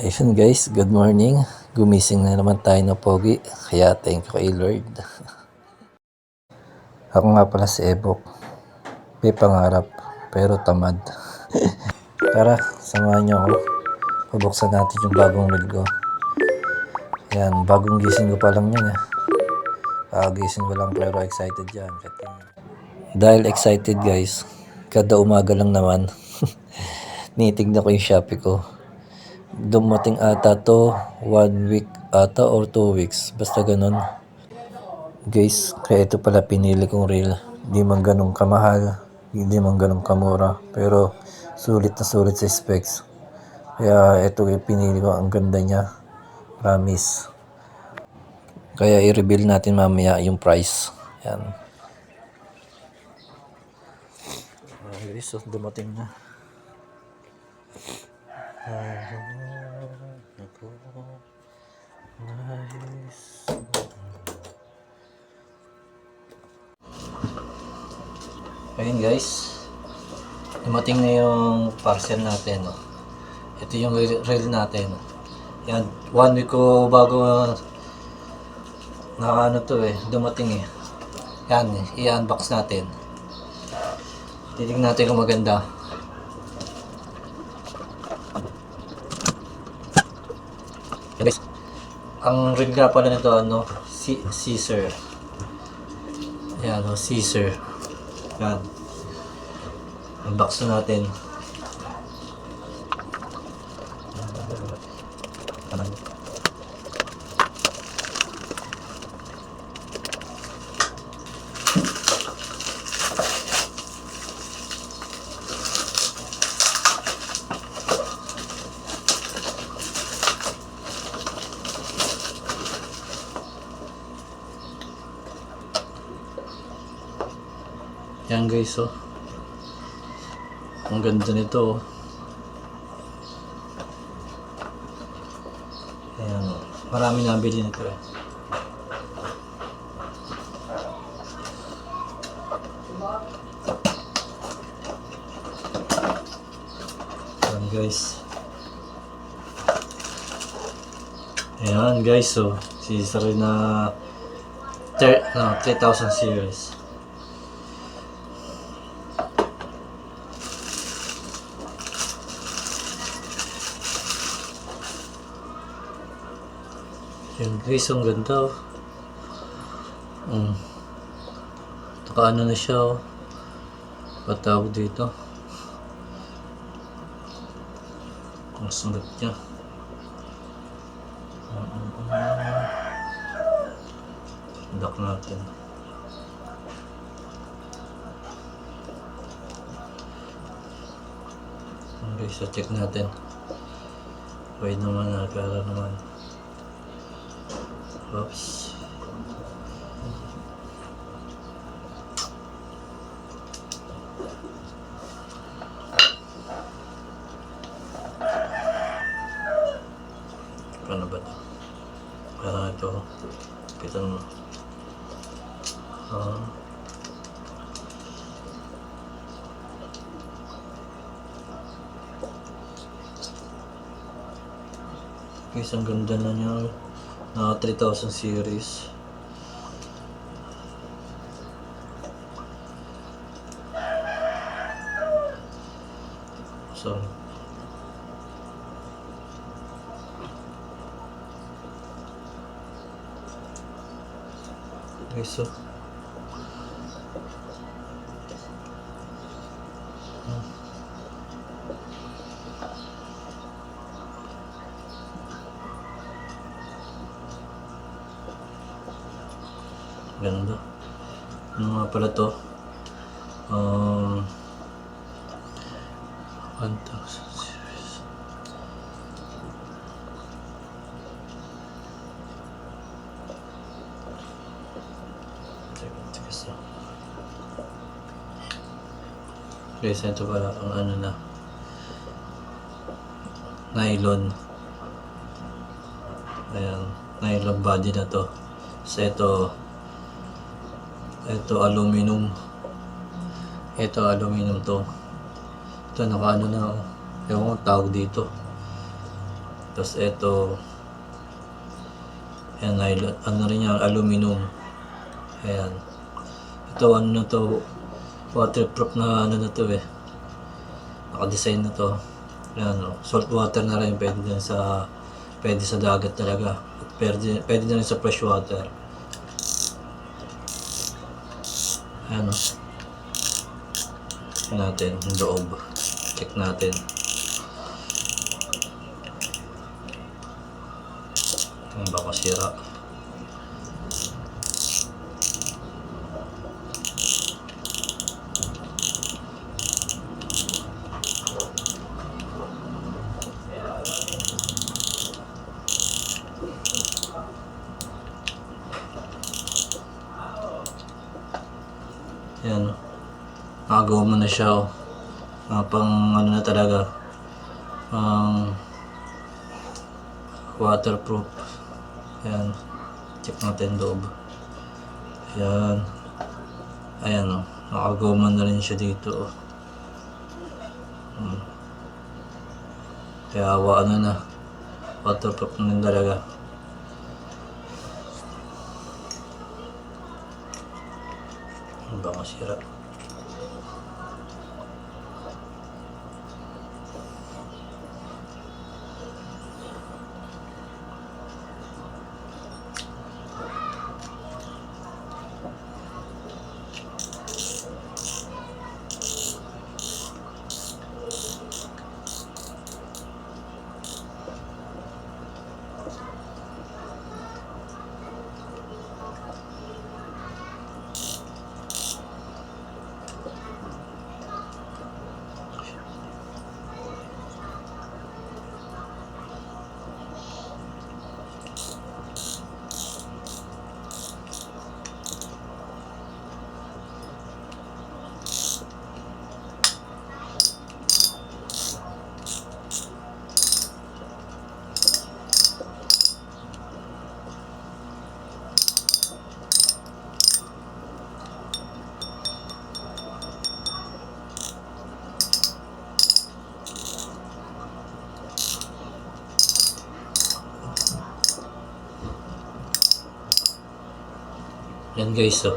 Ayun guys, good morning. Gumising na naman tayo na pogi. Kaya thank you kay Lord. Ako nga pala si Ebok. May pangarap, pero tamad. Tara, samahan niyo ako. Pabuksan natin yung bagong reel ko. Yan, bagong gising ko pa lang yan. Gising ko lang pero excited yan. Dahil excited guys, kada umaga lang naman, nitignan ko yung Shopee ko. Dumating ata to 1 week ata or 2 weeks. Basta ganun. Guys, kaya ito pala pinili kong reel. Hindi man ganun kamahal, hindi man ganun kamura. Pero sulit na sulit sa specs. Kaya ito yung pinili ko. Ang ganda niya. Promise. Kaya i-reveal natin mamaya yung price. Yan. Guys, so dumating na. Nice. Ayun guys, dumating na yung parcel natin. Ito yung reel natin. Yan, 1 week ko bago dumating. Yan, i-unbox natin. Titignan natin kung maganda. Guys, ang reel nga pala nito Caesar. Yan, Caesar. Yan. Unbox na natin. Yan guys, ang ganda nito. Ayan, marami nabili nito Ayan guys. Ayan guys, Caesar na 3000 series. Yan guys, ang ganda. Nakaano na siya. Patawag dito. Ang sulat niya. Lock natin. Okay, check natin. Wait naman, nakakala naman. Oops. Paano ba ito? Parang ito. Kita mo. Guys, ang ganda na niya. 3000 series. So guys, ganda. Ano nga pala to? 1000 series. Guys, ito pala ang nylon. Ayan, nylon body na to. So ito aluminum. Ito aluminum to. Ito nakaano na. Ewan ko tawag dito. Tapos ito, ayan, ano rin yan, aluminum. Ayan. Ito, ano na to, waterproof na ano na to eh. Naka-design na to. Ayan, salt water na rin, pwede sa dagat talaga. At pwede na rin sa fresh water. Ayan, natin, yung loob. Check natin. Baka sira. Ayan, nakagawa mo na siya, pang ano na talaga, pang waterproof. Ayan, check natin loob. Ayan, ayan nakagawa na rin siya dito. Kaya ano na, waterproof na rin talaga. Baka sira. Yan guys,